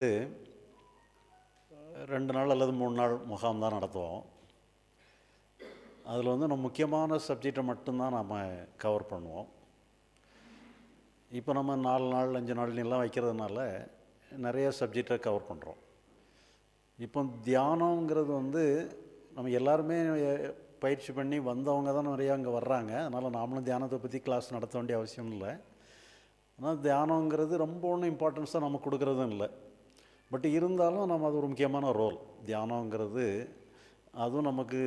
2 நாள் அல்லது 3 நாள் முகாம் தான் நடத்துவோம். அதில் நம்ம முக்கியமான சப்ஜெக்டை மட்டும்தான் நம்ம கவர் பண்ணுவோம். இப்போ நம்ம 4 நாள் 5 நாள்லாம் வைக்கிறதுனால நிறைய சப்ஜெக்டை கவர் பண்ணுறோம். இப்போ தியானங்கிறது நம்ம எல்லாருமே பயிற்சி பண்ணி வந்தவங்க தான் நிறையா அங்கே வர்றாங்க. அதனால் நாமளும் தியானத்தை பற்றி கிளாஸ் நடத்த வேண்டிய அவசியம் இல்லை. ஆனால் தியானங்கிறது ரொம்ப ஒன்றும் இம்பார்ட்டன்ஸாக நம்ம கொடுக்குறதும் இல்லை. பட் இருந்தாலும் நம்ம அது ஒரு முக்கியமான ரோல். தியானங்கிறது அதுவும் நமக்கு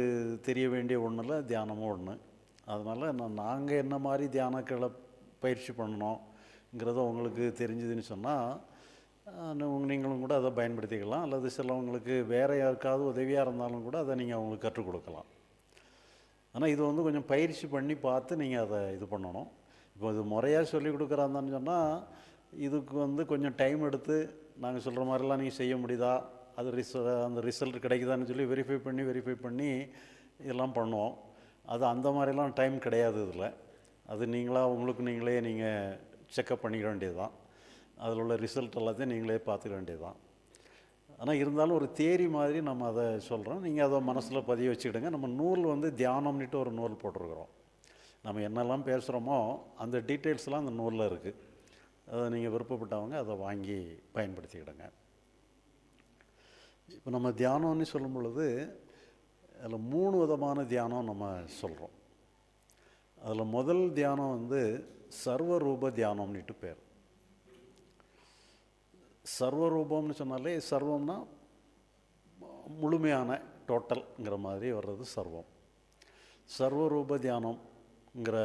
தெரிய வேண்டிய ஒன்றும் இல்லை, தியானமும் ஒன்று. அதனால் நாங்கள் என்ன மாதிரி தியானக்களை பயிற்சி பண்ணணுங்கிறத உங்களுக்கு தெரிஞ்சதுன்னு சொன்னால் நீங்களும் கூட அதை பயன்படுத்திக்கலாம். அல்லது சிலவங்களுக்கு வேறு யாருக்காவது உதவியாக இருந்தாலும் கூட அதை நீங்கள் அவங்களுக்கு கற்றுக் கொடுக்கலாம். ஆனால் இது கொஞ்சம் பயிற்சி பண்ணி பார்த்து நீங்கள் அதை இது பண்ணணும். இப்போ இது முறையாக சொல்லிக் கொடுக்குறாந்தான்னு சொன்னால் இதுக்கு கொஞ்சம் டைம் எடுத்து நாங்கள் சொல்கிற மாதிரிலாம் நீங்கள் செய்ய முடியுதா, அது அந்த ரிசல்ட் கிடைக்குதான்னு சொல்லி வெரிஃபை பண்ணி இதெல்லாம் பண்ணுவோம். அது அந்த மாதிரிலாம் டைம் கிடையாது இதில். அது நீங்களே நீங்கள் செக்கப் பண்ணிக்க வேண்டியது தான். அதில் உள்ள ரிசல்ட் எல்லாத்தையும் நீங்களே பார்த்துக்க வேண்டியது தான். ஆனால் இருந்தாலும் ஒரு தியரி மாதிரி நம்ம அதை சொல்கிறோம். நீங்கள் அதை மனசில் பதிய வச்சுக்கிடுங்க. நம்ம நூல் தியானம்னுட்டு ஒரு நூல் போட்டிருக்கிறோம். நம்ம என்னெல்லாம் பேசுகிறோமோ அந்த டீட்டெயில்ஸ்லாம் அந்த நூலில் இருக்குது. அதை நீங்கள் விருப்பப்பட்டவங்க அதை வாங்கி பயன்படுத்திக்கிடுங்க. இப்போ நம்ம தியானம்னு சொல்லும் பொழுது அதில் 3 விதமான தியானம் நம்ம சொல்கிறோம். அதில் முதல் தியானம் சர்வரூப தியானம்னுட்டு பேர். சர்வரூபம்னு சொன்னாலே சர்வம்னா முழுமையான டோட்டல்ங்கிற மாதிரி வர்றது சர்வம். சர்வரூப தியானம்ங்கிற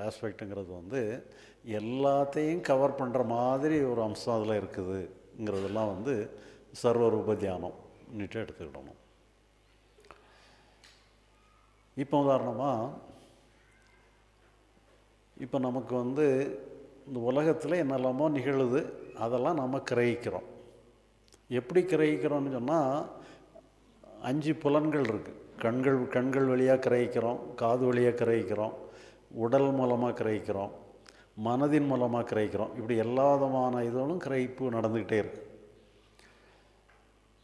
ஆஸ்பெக்டுங்கிறது எல்லாத்தையும் கவர் பண்ணுற மாதிரி ஒரு அம்சம் அதில் இருக்குதுங்கிறதெல்லாம் சர்வரூப தியானம்னுட்டு எடுத்துக்கிடணும். இப்போ உதாரணமாக இப்போ நமக்கு இந்த உலகத்தில் என்னெல்லாமோ நிகழுது, அதெல்லாம் நம்ம கிரகிக்கிறோம். எப்படி கிரகிக்கிறோம்னு சொன்னால் 5 புலன்கள் இருக்குது. கண்கள் வழியாக கிரகிக்கிறோம், காது வழியாக கிரகிக்கிறோம், உடல் மூலமாக கிரகிக்கிறோம், மனதின் மூலமாக கிரகிக்கிறோம். இப்படி எல்லா விதமான இதுவும் கிரகிப்பு நடந்துக்கிட்டே இருக்குது.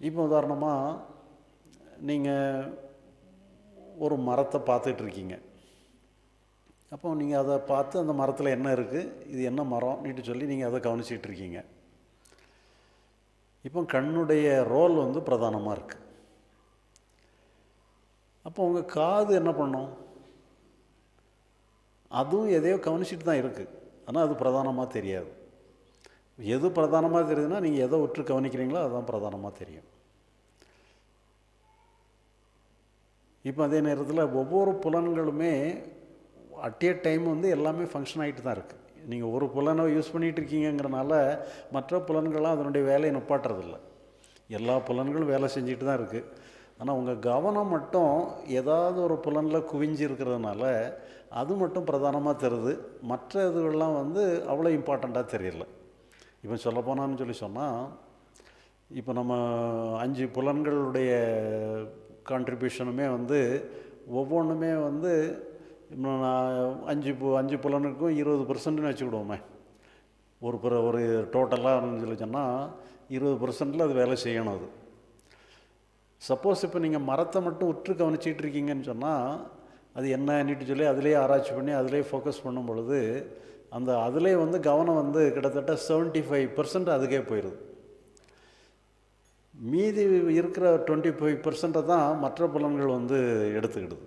இப்போ உதாரணமாக நீங்கள் ஒரு மரத்தை பார்த்துட்ருக்கீங்க. அப்போ நீங்கள் அதை பார்த்து அந்த மரத்தில் என்ன இருக்குது, இது என்ன மரம்னுட்டு சொல்லி நீங்கள் அதை கவனிச்சிட்டு இருக்கீங்க. இப்போ கண்ணுடைய ரோல் பிரதானமாக இருக்குது. அப்போ உங்கள் காது என்ன பண்ணும்? அதுவும் எதையோ கவனிச்சிட்டு தான் இருக்குது, ஆனால் அது பிரதானமாக தெரியாது. எது பிரதானமாக தெரியுதுன்னா நீங்கள் எதை உற்று கவனிக்கிறீங்களோ அதுதான் பிரதானமாக தெரியும். இப்போ அதே நேரத்தில் ஒவ்வொரு புலன்களுமே அட் ஏ டைம் எல்லாமே ஃபங்க்ஷன் ஆகிட்டு தான் இருக்குது. நீங்கள் ஒரு புலனை யூஸ் பண்ணிகிட்டு இருக்கீங்கிறனால மற்ற புலன்கள்லாம் அதனுடைய வேலையை நிப்பாட்டுறதில்ல. எல்லா புலன்களும் வேலை செஞ்சுட்டு தான் இருக்குது. ஆனால் உங்கள் கவனம் மட்டும் ஏதாவது ஒரு புலனில் குவிஞ்சு இருக்கிறதுனால அது மட்டும் பிரதானமாக தருது. மற்ற இதுகள்லாம் அவ்வளோ இம்பார்ட்டண்ட்டாக தெரியல. இப்போ சொல்லப்போனான்னு சொன்னால் இப்போ நம்ம 5 புலன்களுடைய கான்ட்ரிபியூஷனுமே ஒவ்வொன்றுமே இன்னும் நான் 5 புலனுக்கும் 20%ன்னு வச்சுக்கிடுவோமே. ஒரு டோட்டலாக சொன்னால் 20%ல் அது வேலை செய்யணும். அது சப்போஸ் இப்போ நீங்கள் மரத்தை மட்டும் உற்று கவனிச்சிட்டு இருக்கீங்கன்னு சொன்னால் அது என்னன்னுட்டு சொல்லி அதிலே ஆராய்ச்சி பண்ணி அதிலே ஃபோக்கஸ் பண்ணும் பொழுது அதிலே கவனம் கிட்டத்தட்ட 75% அதுக்கே போயிடுது. மீதி இருக்கிற 25% தான் மற்ற புலன்கள் எடுத்துக்கிடுது.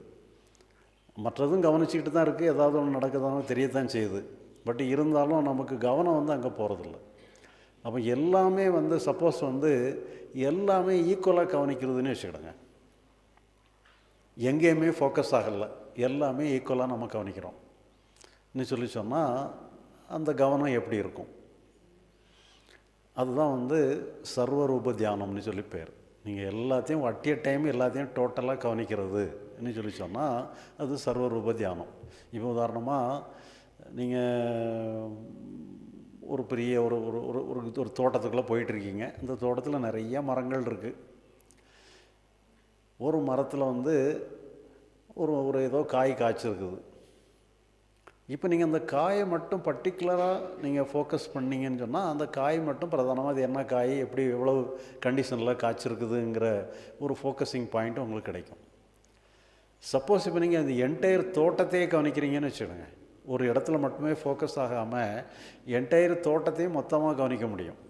மற்றதும் கவனிச்சிக்கிட்டு தான் இருக்குது, ஏதாவது ஒன்று நடக்குதானோ தெரியத்தான் செய்யுது. பட் இருந்தாலும் நமக்கு கவனம் அங்கே போகிறதில்ல. அப்போ எல்லாமே சப்போஸ் எல்லாமே ஈக்குவலாக கவனிக்கிறதுன்னு வச்சுக்கிடுங்க. எங்கேயுமே ஃபோக்கஸ் ஆகலை, எல்லாமே ஈக்குவலாக நம்ம கவனிக்கிறோம் இன்னும் சொல்லி சொன்னால் அந்த கவனம் எப்படி இருக்கும்? அதுதான் சர்வரூப தியானம்னு சொல்லி பேர். நீங்கள் எல்லாத்தையும் அட் ஏ டைம் எல்லாத்தையும் டோட்டலாக கவனிக்கிறதுன்னு சொல்லி சொன்னால் அது சர்வரூப தியானம். இப்போ உதாரணமாக நீங்கள் ஒரு பெரிய ஒரு ஒரு ஒரு தோட்டத்துக்குள்ளே போயிட்டுருக்கீங்க. இந்த தோட்டத்தில் நிறைய மரங்கள் இருக்குது. ஒரு மரத்தில் ஒரு ஏதோ காய் காய்ச்சிருக்குது. இப்போ நீங்கள் அந்த காயை மட்டும் பர்டிகுலராக நீங்கள் ஃபோக்கஸ் பண்ணிங்கன்னு சொன்னால் அந்த காய் மட்டும் பிரதானமாக அது என்ன காய், எப்படி எவ்வளவு கண்டிஷனில் காய்ச்சிருக்குதுங்கிற ஒரு ஃபோக்கஸிங் பாயிண்ட் உங்களுக்கு கிடைக்கும். சப்போஸ் இப்போ நீங்கள் அந்த என்டையர் தோட்டத்தையே கவனிக்கிறீங்கன்னு வச்சுக்கோங்க, ஒரு இடத்துல மட்டுமே ஃபோக்கஸ் ஆகாமல் என்டையர் தோட்டத்தையும் மொத்தமாக கவனிக்க முடியும்.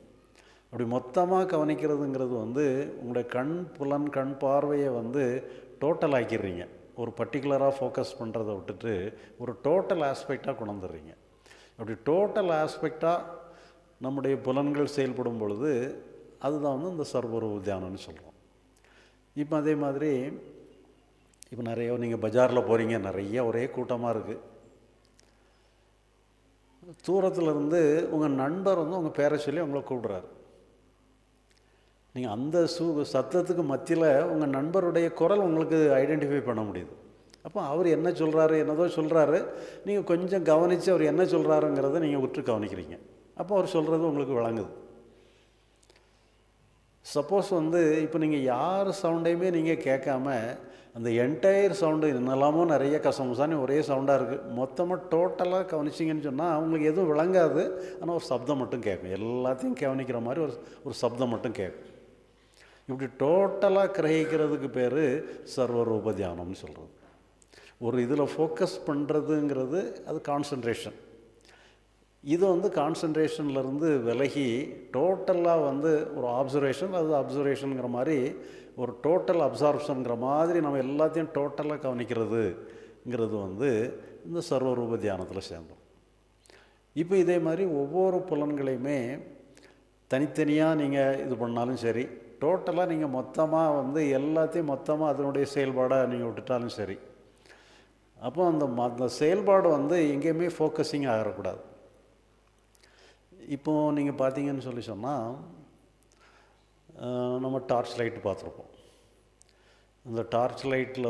அப்படி மொத்தமாக கவனிக்கிறதுங்கிறது உங்களுடைய கண் பார்வையை டோட்டல் ஆக்கிடுறீங்க. ஒரு பர்டிகுலராக ஃபோக்கஸ் பண்ணுறதை விட்டுட்டு ஒரு டோட்டல் ஆஸ்பெக்டாக கொண்டு வந்துடுறீங்க. அப்படி டோட்டல் ஆஸ்பெக்டாக நம்முடைய புலன்கள் செயல்படும் பொழுது அதுதான் இந்த சர்வரூப தியானம்னு சொல்கிறோம். இப்போ அதே மாதிரி இப்போ நிறைய நீங்கள் பஜாரில் போகிறீங்க, நிறைய ஒரே கூட்டமாக இருக்குது. தூரத்தில் இருந்து உங்கள் நண்பர் உங்கள் பேரை சொல்லி உங்களை கூப்பிடுறாரு. நீங்கள் அந்த சத்தத்துக்கு மத்தியில் உங்கள் நண்பருடைய குரல் உங்களுக்கு ஐடென்டிஃபை பண்ண முடியுது. அப்போ அவர் என்ன சொல்கிறாரு, என்னதோ சொல்கிறாரு, நீங்கள் கொஞ்சம் கவனித்து அவர் என்ன சொல்கிறாருங்கிறத நீங்கள் உற்று கவனிக்கிறீங்க. அப்போ அவர் சொல்கிறது உங்களுக்கு விளங்குது. சப்போஸ் இப்போ நீங்கள் யார் சவுண்டையுமே நீங்கள் கேட்காம அந்த என்டையர் சவுண்டு என்னெல்லாமோ நிறைய கசமுசானு ஒரே சவுண்டாக இருக்குது, மொத்தமாக டோட்டலாக கவனிச்சிங்கன்னு சொன்னால் அவங்களுக்கு எதுவும் விளங்காது. ஆனால் ஒரு சப்தம் மட்டும் கேட்கும், எல்லாத்தையும் கவனிக்கிற மாதிரி ஒரு சப்தம் மட்டும் கேட்கும். இப்படி டோட்டலாக கிரகிக்கிறதுக்கு பேர் சர்வரூப தியானம்னு சொல்கிறது. ஒரு இதில் ஃபோக்கஸ் பண்ணுறதுங்கிறது அது கான்சன்ட்ரேஷன். இது கான்சன்ட்ரேஷன்லேருந்து விலகி டோட்டலாக ஒரு ஆப்சர்வேஷன், அது அப்சர்வேஷனுங்கிற மாதிரி ஒரு டோட்டல் அப்சார்ப்ஷனுங்கிற மாதிரி நம்ம எல்லாத்தையும் டோட்டலாக கவனிக்கிறதுங்கிறது இந்த சர்வரூப தியானத்தில் சேர்ந்தோம். இப்போ இதே மாதிரி ஒவ்வொரு புலன்களையுமே தனித்தனியாக நீங்கள் இது பண்ணாலும் சரி, டோட்டலாக நீங்கள் மொத்தமாக எல்லாத்தையும் மொத்தமாக அதனுடைய செயல்பாடாக நீங்கள் விட்டுட்டாலும் சரி, அப்போ அந்த செயல்பாடு எங்கேயுமே ஃபோக்கஸிங் ஆகக்கூடாது. இப்போது நீங்கள் பார்த்தீங்கன்னு சொன்னால் நம்ம டார்ச் லைட்டு பார்த்துருப்போம். அந்த டார்ச் லைட்டில்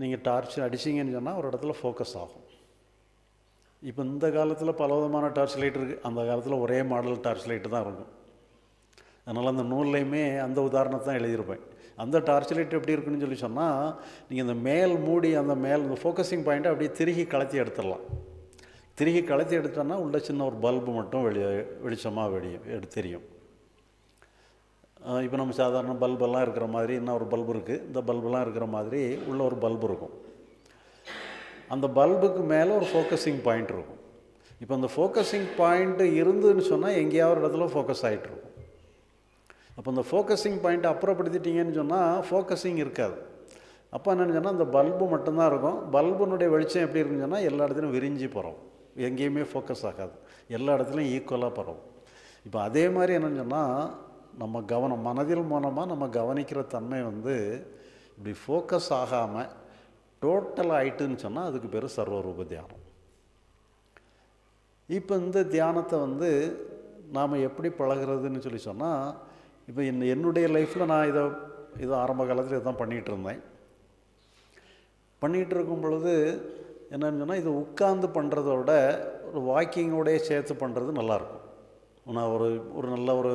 நீங்கள் டார்ச் அடிச்சிங்கன்னு சொன்னால் ஒரு இடத்துல ஃபோக்கஸ் ஆகும். இப்போ இந்த காலத்தில் பல விதமான டார்ச் லைட் இருக்குது, அந்த காலத்தில் ஒரே மாடல் டார்ச் லைட்டு தான் இருக்கும். அதனால் அந்த நூல்லையுமே அந்த உதாரணத்தை தான் எழுதியிருப்பேன். அந்த டார்ச் லைட் எப்படி இருக்குன்னு சொன்னால் நீங்கள் இந்த மேல் மூடி அந்த இந்த ஃபோக்கஸிங் பாயிண்ட்டை அப்படியே திருகி கலத்தி எடுத்துடலாம். திருகி கலத்தி எடுத்தோன்னா உள்ள சின்ன ஒரு பல்பு மட்டும் வெளிச்சமாக தெரியும். இப்போ நம்ம சாதாரண பல்பெல்லாம் இருக்கிற மாதிரி இன்னும் ஒரு பல்பு இருக்குது, இந்த பல்பெல்லாம் இருக்கிற மாதிரி உள்ள ஒரு பல்பு இருக்கும். அந்த பல்புக்கு மேலே ஒரு ஃபோக்கஸிங் பாயிண்ட் இருக்கும். இப்போ அந்த ஃபோக்கஸிங் பாயிண்ட்டு இருந்துன்னு சொன்னால் எங்கேயாவது இடத்துல ஃபோக்கஸ் ஆகிட்டுருக்கும். அப்போ அந்த ஃபோக்கஸிங் பாயிண்ட்டை அப்புறப்படுத்திட்டீங்கன்னு சொன்னால் ஃபோக்கஸிங் இருக்காது. அப்போ என்னென்னு சொன்னால் அந்த பல்பு மட்டும்தான் இருக்கும். பல்புனுடைய வெளிச்சம் எப்படி இருக்குன்னு சொன்னால் எல்லா இடத்துலையும் விரிஞ்சு போகிறோம், எங்கேயுமே ஃபோக்கஸ் ஆகாது, எல்லா இடத்துலையும் ஈக்குவலாக பரவும். இப்போ அதே மாதிரி என்னென்னு சொன்னால் நம்ம மனதில் மூலமாக நம்ம கவனிக்கிற தன்மை இப்படி ஃபோக்கஸ் ஆகாமல் டோட்டல் ஆகிட்டுன்னு சொன்னால் அதுக்கு பேர் சர்வரூப தியானம். இப்போ இந்த தியானத்தை நாம் எப்படி பழகிறதுன்னு சொன்னால், இப்போ என்னுடைய லைஃப்பில் நான் இதை ஆரம்ப காலத்தில் இதை தான் பண்ணிகிட்டு இருந்தேன். பண்ணிகிட்டு இருக்கும் பொழுது என்னன்னு சொன்னால் இது உட்கார்ந்து பண்ணுறத விட ஒரு வாக்கிங்கோடைய சேர்த்து பண்ணுறது நல்லாயிருக்கும். நான் ஒரு நல்ல ஒரு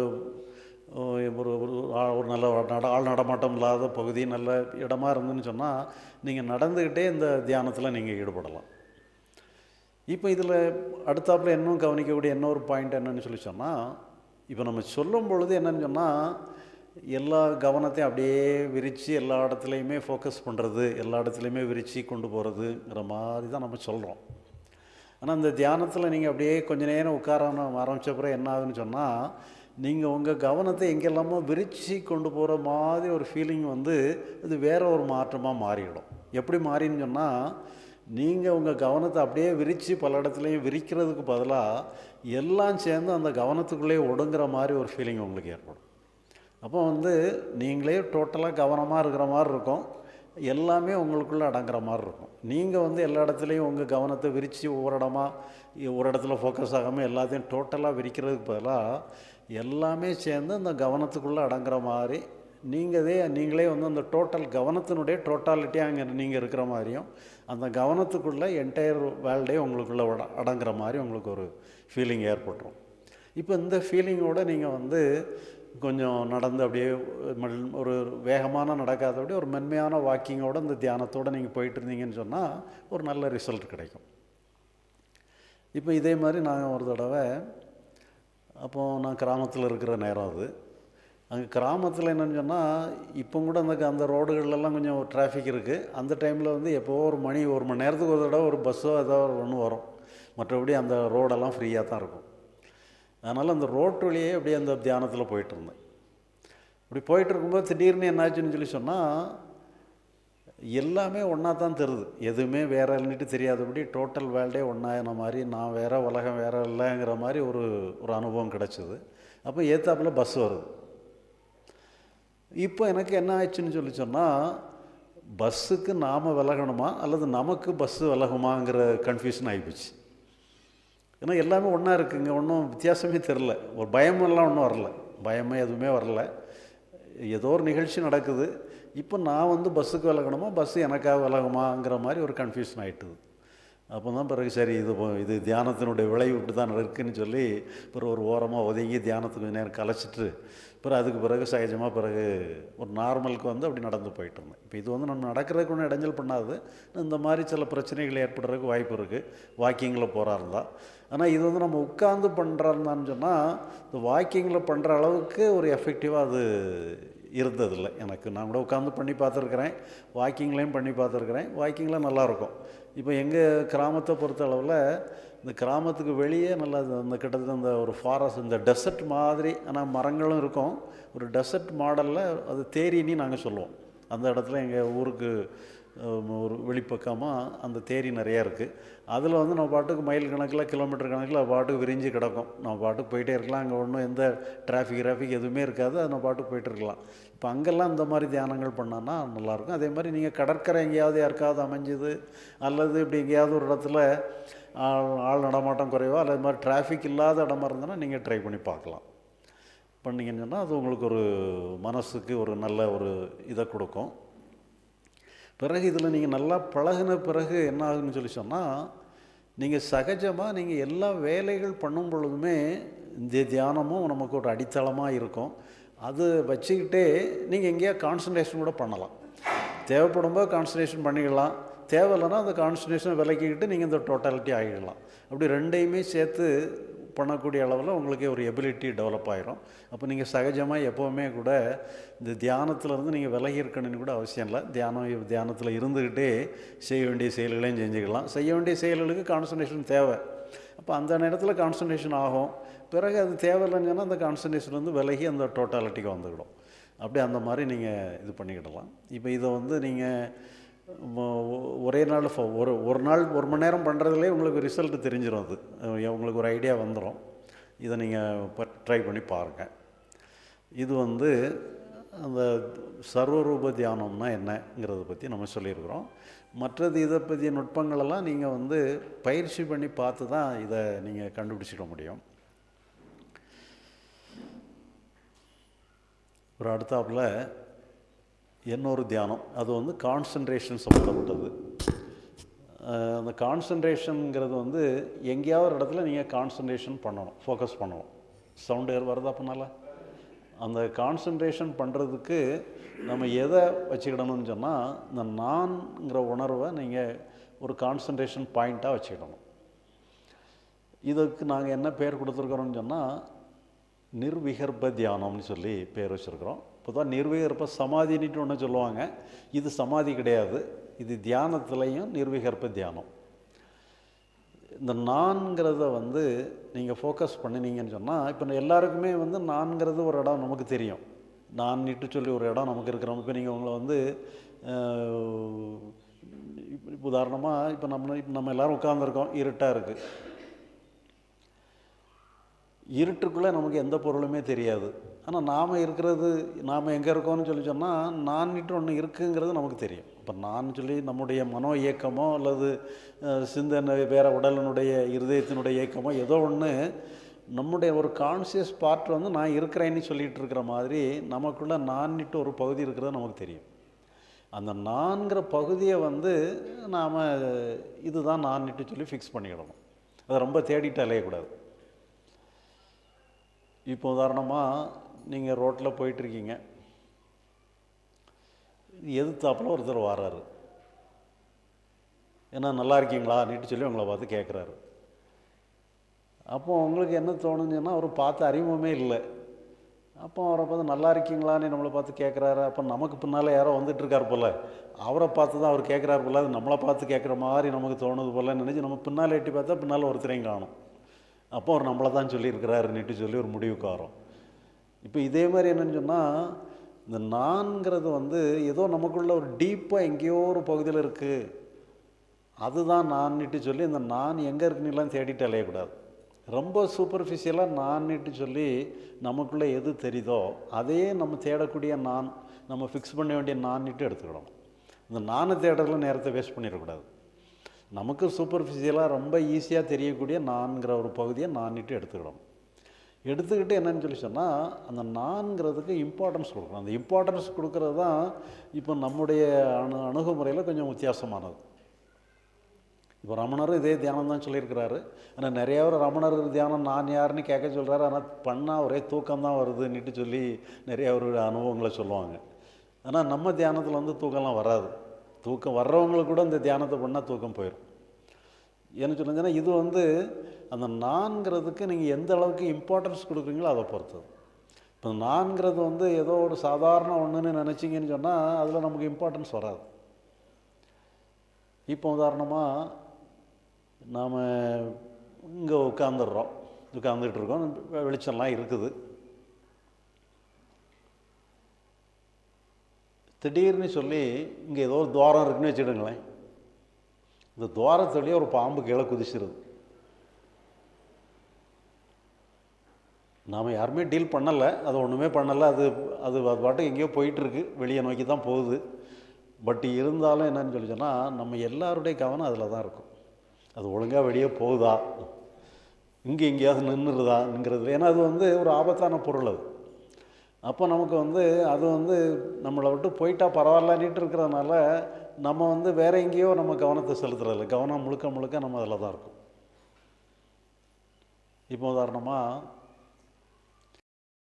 நல்ல ஆள் நடமாட்டம் இல்லாத பகுதி, நல்ல இடமா இருந்துன்னு சொன்னால் நீங்கள் நடந்துக்கிட்டே இந்த தியானத்தில் நீங்கள் ஈடுபடலாம். இப்போ இதில் அடுத்தாப்பில் இன்னும் கவனிக்கக்கூடிய இன்னொரு பாயிண்ட் என்னன்னு சொன்னால், இப்போ நம்ம சொல்லும் பொழுது என்னன்னு சொன்னால் எல்லா கவனத்தையும் அப்படியே விரித்து எல்லா இடத்துலையுமே ஃபோக்கஸ் பண்ணுறது, எல்லா இடத்துலையுமே விரித்து கொண்டு போகிறதுங்கிற மாதிரி தான் நம்ம சொல்கிறோம். ஆனால் இந்த தியானத்தில் நீங்கள் அப்படியே கொஞ்சம் நேரம் உட்கார ஆரம்பித்த பிறகு என்ன ஆகுதுன்னு சொன்னால், நீங்கள் உங்கள் கவனத்தை எங்கெல்லாமோ விரித்து கொண்டு போகிற மாதிரி ஒரு ஃபீலிங் இது வேறு ஒரு மாற்றமாக மாறிவிடும். எப்படி மாறின்னு சொன்னால், நீங்கள் உங்கள் கவனத்தை அப்படியே விரித்து பல இடத்துலையும் விரிக்கிறதுக்கு பதிலாக எல்லாம் சேர்ந்து அந்த கவனத்துக்குள்ளேயே ஒடுங்குற மாதிரி ஒரு ஃபீலிங் உங்களுக்கு ஏற்படும். அப்போ நீங்களே டோட்டலாக கவனமாக இருக்கிற மாதிரி இருக்கும், எல்லாமே உங்களுக்குள்ளே அடங்குற மாதிரி இருக்கும். நீங்கள் எல்லா இடத்துலையும் உங்கள் கவனத்தை விரித்து ஒரு இடத்துல ஃபோக்கஸ் ஆகாமல் எல்லாத்தையும் டோட்டலாக விரிக்கிறதுக்கு பதிலாக எல்லாமே சேர்ந்து அந்த கவனத்துக்குள்ளே அடங்குற மாதிரி நீங்களே அந்த டோட்டல் கவனத்தினுடைய டோட்டாலிட்டியாக அங்கே நீங்கள் இருக்கிற மாதிரியும் அந்த கவனத்துக்குள்ளே என்டையர் வேர்ல்டே உங்களுக்குள்ளே அடங்குற மாதிரி உங்களுக்கு ஒரு ஃபீலிங் ஏற்பட்டுரும். இப்போ இந்த ஃபீலிங்கோடு நீங்கள் கொஞ்சம் நடந்து அப்படியே ஒரு வேகமான நடக்காதபடி ஒரு மென்மையான வாக்கிங்கோடு இந்த தியானத்தோடு நீங்கள் போயிட்டு இருந்தீங்கன்னு சொன்னால் ஒரு நல்ல ரிசல்ட் கிடைக்கும். இப்போ இதே மாதிரி நான் ஒரு தடவை அப்போது நான் கிராமத்தில் இருக்கிற நேரம் அது. அங்கே கிராமத்தில் என்னென்னு சொன்னால் இப்போ கூட அந்த ரோடுகள்லாம் கொஞ்சம் டிராஃபிக் இருக்குது. அந்த டைமில் வந்து எப்போவோ ஒரு மணி நேரத்துக்கு ஒரு தடவை ஒரு பஸ்ஸோ ஏதோ ஒன்று வரும். மற்றபடி அந்த ரோடெல்லாம் ஃப்ரீயாக தான் இருக்கும். அதனால் அந்த ரோட்டு வழியே அப்படியே அந்த தியானத்தில் போயிட்டுருந்தேன். இப்படி போயிட்டுருக்கும்போது திடீர்னு என்னாச்சுன்னு சொன்னால் எல்லாமே ஒன்றா தான் தெரியுது. எதுவுமே வேற இல்லைன்ட்டு தெரியாதபடி டோட்டல் வேர்ல்டே ஒன்றாயின மாதிரி, நான் வேறு உலகம் வேறு இல்லைங்கிற மாதிரி ஒரு அனுபவம் கிடச்சிது. அப்போ ஏத்தாப்பில் பஸ் வருது. இப்போ எனக்கு என்ன ஆயிடுச்சுன்னு சொன்னால் பஸ்ஸுக்கு நாம் விலகணுமா அல்லது நமக்கு பஸ்ஸு விலகுமாங்கிற கன்ஃபியூஷன் ஆகிப்போச்சு. ஏன்னா எல்லாமே ஒன்றா இருக்குங்க, ஒன்றும் வித்தியாசமே தெரில. ஒரு பயமெல்லாம் ஒன்றும் வரல, பயமே எதுவுமே வரல. ஏதோ ஒரு நிகழ்ச்சி நடக்குது. இப்போ நான் வந்து பஸ்ஸுக்கு விலகணுமா பஸ்ஸு எனக்காக விலகுமாங்கிற மாதிரி ஒரு கன்ஃபியூஷன் ஆகிட்டுது. அப்போ தான் பிறகு சரி இது தியானத்தினுடைய விளைவு இப்படி தான் இருக்குதுன்னு சொல்லி பிறகு ஒரு ஓரமாக ஒதுங்கி தியானத்துக்கு நேரம் கலைச்சிட்டு பிறகு அதுக்கு பிறகு சகஜமாக பிறகு ஒரு நார்மலுக்கு வந்து அப்படி நடந்து போயிட்டு இருந்தேன். இப்போ இது வந்து நம்ம நடக்கிறதுக்கு ஒன்றும் இடைஞ்சல் பண்ணாது. இந்த மாதிரி சில பிரச்சனைகள் ஏற்படுறதுக்கு வாய்ப்பு இருக்குது வாக்கிங்கில் போகிறா இருந்தால். ஆனால் இது வந்து நம்ம உட்கார்ந்து பண்ணுறாருந்தான்னு சொன்னால் இந்த வாக்கிங்கில் பண்ணுற அளவுக்கு ஒரு எஃபெக்டிவாக அது இருந்ததில்லை எனக்கு. நான் கூட உட்காந்து பண்ணி பார்த்துருக்குறேன், வாக்கிங்லேயும் பண்ணி பார்த்துருக்குறேன். வாக்கிங்கில் நல்லாயிருக்கும். இப்போ எங்கள் கிராமத்தை பொறுத்த அளவில் இந்த கிராமத்துக்கு வெளியே நல்லா அந்த கிட்டத்தட்ட அந்த ஒரு ஃபாரஸ்ட், இந்த டெசர்ட் மாதிரி, ஆனால் மரங்களும் இருக்கும். ஒரு டெசர்ட் மாடலில் அது தேரின்னு நாங்கள் சொல்லுவோம். அந்த இடத்துல எங்கள் ஊருக்கு ஒரு வெளிப்பக்கமாக அந்த தேரி நிறையா இருக்குது. அதில் வந்து நம்ம பாட்டுக்கு மைல் கணக்கில் கிலோமீட்டர் கணக்கில் பாட்டுக்கு விரிஞ்சு கிடக்கும். நம்ம பாட்டுக்கு போயிட்டே இருக்கலாம். அங்கே ஒன்றும் எந்த டிராஃபிக் எதுவுமே இருக்காது. அது நம்ம பாட்டுக்கு போயிட்டு இருக்கலாம். இப்போ அங்கெல்லாம் இந்த மாதிரி தியானங்கள் பண்ணோன்னா நல்லாயிருக்கும். அதே மாதிரி நீங்கள் கடற்கரை எங்கேயாவது யாருக்காவது அமைஞ்சுது அல்லது இப்படி எங்கேயாவது ஒரு இடத்துல ஆள் நடமாட்டம் குறைவா அல்லது மாதிரி டிராஃபிக் இல்லாத இடமா இருந்ததுன்னா நீங்கள் ட்ரை பண்ணி பார்க்கலாம். பண்ணிங்கன்னு சொன்னால் அது உங்களுக்கு ஒரு மனசுக்கு ஒரு நல்ல ஒரு இதை கொடுக்கும். பிறகு இதில் நீங்கள் நல்லா பழகின பிறகு என்ன ஆகுதுன்னு சொன்னால் நீங்கள் சகஜமாக நீங்கள் எல்லா வேலைகள் பண்ணும் பொழுதுமே இந்த தியானமும் நமக்கு ஒரு அடித்தளமாக இருக்கும். அது வச்சுக்கிட்டே நீங்கள் எங்கேயா கான்சன்ட்ரேஷன் கூட பண்ணலாம். தேவைப்படும்போது கான்சன்ட்ரேஷன் பண்ணிக்கலாம், தேவையில்லைன்னா அந்த கான்சன்ட்ரேஷனை விலக்கிக்கிட்டு நீங்கள் இந்த டோட்டாலிட்டி ஆகிடலாம். அப்படி ரெண்டையுமே சேர்த்து பண்ணக்கூடிய அளவில் உங்களுக்கு ஒரு எபிலிட்டி டெவலப் ஆகிரும். அப்போ நீங்கள் சகஜமாக எப்போவுமே கூட இந்த தியானத்திலேருந்து நீங்கள் விலகி இருக்கணும்னு கூட அவசியம் இல்லை. தியானத்தில் இருந்துக்கிட்டே செய்ய வேண்டிய செயல்களையும் செஞ்சுக்கலாம். செய்ய வேண்டிய செயல்களுக்கு கான்சன்ட்ரேஷன் தேவை. அப்போ அந்த நேரத்தில் கான்சன்ட்ரேஷன் ஆகும். பிறகு அது தேவையில்லைன்னு சொன்னால் அந்த கான்சன்ட்ரேஷன் வந்து விலகி அந்த டோட்டாலிட்டிக்கு வந்துவிடும். அப்படி அந்த மாதிரி நீங்கள் இது பண்ணிக்கிடலாம். இப்போ இதை வந்து நீங்கள் ஒரே நாள் ஒரு நாள் 1 மணி நேரம் பண்ணுறதுலேயே உங்களுக்கு ரிசல்ட் தெரிஞ்சிடும். அது உங்களுக்கு ஒரு ஐடியா வந்துடும். இதை நீங்கள் ட்ரை பண்ணி பாருங்கள். இது வந்து அந்த சர்வரூப தியானம்னா என்னங்கிறத பற்றி நம்ம சொல்லியிருக்கிறோம். மற்றது இதை பற்றிய நுட்பங்களெல்லாம் நீங்கள் வந்து பயிற்சி பண்ணி பார்த்து தான் இதை நீங்கள் கண்டுபிடிச்சிக்க முடியும். ஒரு அடுத்தாப்பில் இன்னொரு தியானம், அது வந்து கான்சன்ட்ரேஷன் சம்மந்தப்பட்டது. அந்த கான்சன்ட்ரேஷனுங்கிறது வந்து எங்கேயாவது ஒரு இடத்துல நீங்கள் கான்சன்ட்ரேஷன் பண்ணணும், ஃபோக்கஸ் பண்ணணும். சவுண்டு வருதா அப்படின்னால அந்த கான்சன்ட்ரேஷன் பண்ணுறதுக்கு நம்ம எதை வச்சுக்கிடணும்னு சொன்னால் இந்த நான்ங்கிற உணர்வை நீங்கள் ஒரு கான்சன்ட்ரேஷன் பாயிண்ட்டாக வச்சுக்கிடணும். இதுக்கு நாங்கள் என்ன பேர் கொடுத்துருக்குறோம்னு சொன்னால் நிர்விகற்ப தியானம்னு சொல்லி பேர் வச்சுருக்குறோம். இப்போ தான் நிர்விகற்ப சமாதின்ட்டு ஒன்று சொல்லுவாங்க. இது சமாதி கிடையாது, இது தியானத்துலேயும் நிர்விகற்ப தியானம். இந்த நான்கிறத வந்து நீங்கள் ஃபோக்கஸ் பண்ணினீங்கன்னு சொன்னால் இப்போ எல்லாருக்குமே வந்து நான்கிறது ஒரு இடம் நமக்கு தெரியும். நான்ட்டு சொல்லி ஒரு இடம் நமக்கு இருக்கிறோம். இப்போ நீங்கள் உங்களை வந்து உதாரணமாக இப்போ நம்ம எல்லோரும் உட்காந்துருக்கோம், இருட்டாக இருக்குது. இருட்டுக்குள்ளே நமக்கு எந்த பொருளுமே தெரியாது. ஆனால் நாம் எங்கே இருக்கோம்னு சொன்னால் நான்ட்டு ஒன்று இருக்குங்கிறது நமக்கு தெரியும். இப்போ நான் சொல்லி நம்முடைய மனோ இயக்கமோ அல்லது சிந்தனை வேறு உடலினுடைய இருதயத்தினுடைய இயக்கமோ ஏதோ ஒன்று நம்முடைய ஒரு கான்சியஸ் பார்ட் வந்து நான் இருக்கிறேன்னு சொல்லிகிட்டு இருக்கிற மாதிரி நமக்குள்ளே நான்ட்டு ஒரு பகுதி இருக்கிறது நமக்கு தெரியும். அந்த நான்கிற பகுதியை வந்து நாம் இதுதான் நான்ட்டு சொல்லி ஃபிக்ஸ் பண்ணிக்கிடணும். அதை ரொம்ப தேடிட்டு அலையக்கூடாது. இப்போ உதாரணமாக நீங்கள் ரோட்டில் போயிட்டுருக்கீங்க, எதிர்த்தாப்பில் ஒருத்தர் வராரு. ஏன்னா நல்லா இருக்கீங்களா நீட்டு சொல்லி உங்களை பார்த்து கேட்குறாரு. அப்போ உங்களுக்கு என்ன தோணுச்சுன்னா, அவர் பார்த்த அறிமுகமே இல்லை. அப்போ அவரை பார்த்து நல்லா இருக்கீங்களான்னு நம்மளை பார்த்து கேட்குறாரு. அப்போ நமக்கு பின்னால் யாரோ வந்துட்டுருக்கார் போல், அவரை பார்த்து தான் அவர் கேட்குறாரு போல், அது நம்மளை பார்த்து கேட்குற மாதிரி நமக்கு தோணுது போல் நினச்சி நம்ம பின்னால் எட்டி பார்த்தா பின்னால் ஒருத்தரையும் காணும். அப்போ அவர் நம்மளை தான் சொல்லியிருக்கிறாருன்னுட்டு சொல்லி ஒரு முடிவுக்கு வரோம். இப்போ இதே மாதிரி என்னென்னு சொன்னால், இந்த நான்கிறது ஏதோ நமக்குள்ள ஒரு டீப்பாக எங்கேயோ ஒரு பகுதியில் இருக்குது, அதுதான் நான்னுட்டு சொல்லி இந்த நான் எங்கே இருக்குன்னுலாம் தேடிட்டு அலையக்கூடாது. ரொம்ப சூப்பர்ஃபிஷியலாக நான்னுட்டு சொல்லி நமக்குள்ளே எது தெரியுதோ அதையே நம்ம தேடக்கூடிய நான், நம்ம ஃபிக்ஸ் பண்ண வேண்டிய நான்னுட்டு எடுத்துக்கிடணும். இந்த நானை தேடுறதுல நேரத்தை வேஸ்ட் பண்ணிடக்கூடாது. நமக்கு சூப்பர்ஃபிஷியலாக ரொம்ப ஈஸியாக தெரியக்கூடிய நான்கிற ஒரு பகுதியை நான்னுட்டு எடுத்துக்கிடணும். எடுத்துக்கிட்டு என்னன்னு சொல்லி சொன்னால், அந்த நான்கிறதுக்கு இம்பார்ட்டன்ஸ் கொடுக்கணும். அந்த இம்பார்ட்டன்ஸ் கொடுக்கறது தான் இப்போ நம்முடைய அணுகுமுறையில் கொஞ்சம் வித்தியாசமானது. இப்போ ரமணரும் இதே தியானம் தான் சொல்லியிருக்கிறாரு. ஆனால் நிறையா பேர் ரமணர் தியானம் நான் யாருன்னு கேட்க சொல்கிறாரு. ஆனால் பண்ணால் ஒரே தூக்கம்தான் வருதுன்னுட்டு சொல்லி நிறைய ஒரு அனுபவங்களை சொல்லுவாங்க. ஆனால் நம்ம தியானத்தில் தூக்கம்லாம் வராது. தூக்கம் வர்றவங்களுக்கு கூட இந்த தியானத்தை பண்ணால் தூக்கம் போயிடும். என்ன சொல்லுங்கன்னா, இது அந்த நான்கிறதுக்கு நீங்கள் எந்த அளவுக்கு இம்பார்ட்டன்ஸ் கொடுக்குறீங்களோ அதை பொறுத்தது. இப்போ நான்கிறது ஏதோ ஒரு சாதாரண ஒன்றுன்னு நினச்சிங்கன்னு சொன்னால் அதில் நமக்கு இம்பார்ட்டன்ஸ் வராது. இப்போ உதாரணமாக நாம் இங்கே உட்காந்துட்டு இருக்கோம், வெளிச்சம்லாம் இருக்குது. திடீர்னு சொல்லி இங்கே ஏதோ ஒரு துவாரம் இருக்குன்னு வச்சுடுங்களேன். இந்த துவாரத்துலேயே ஒரு பாம்பு கீழே குதிச்சிருது. நாம் யாருமே டீல் பண்ணலை, அது ஒன்றுமே பண்ணலை, அது பாட்டுக்கு எங்கேயோ போயிட்டுருக்கு, வெளியே நோக்கி தான் போகுது. பட் இருந்தாலும் என்னன்னு சொல்லி சொன்னால், நம்ம எல்லாருடைய கவனம் அதில் தான் இருக்கும். அது ஒழுங்காக வெளியே போகுதா, இங்கே எங்கேயாவது நின்றுருதாங்கிறது. ஏன்னா அது ஒரு ஆபத்தான பொருள். அது அப்போ நமக்கு அது நம்மளை விட்டு போயிட்டா பரவாயில்லன்னுட்டு இருக்கிறதுனால நம்ம வேற எங்கேயோ நம்ம கவனத்தை செலுத்துறதில்ல. கவனம் முழுக்க நம்ம அதில் தான் இருக்கும். இப்போ உதாரணமாக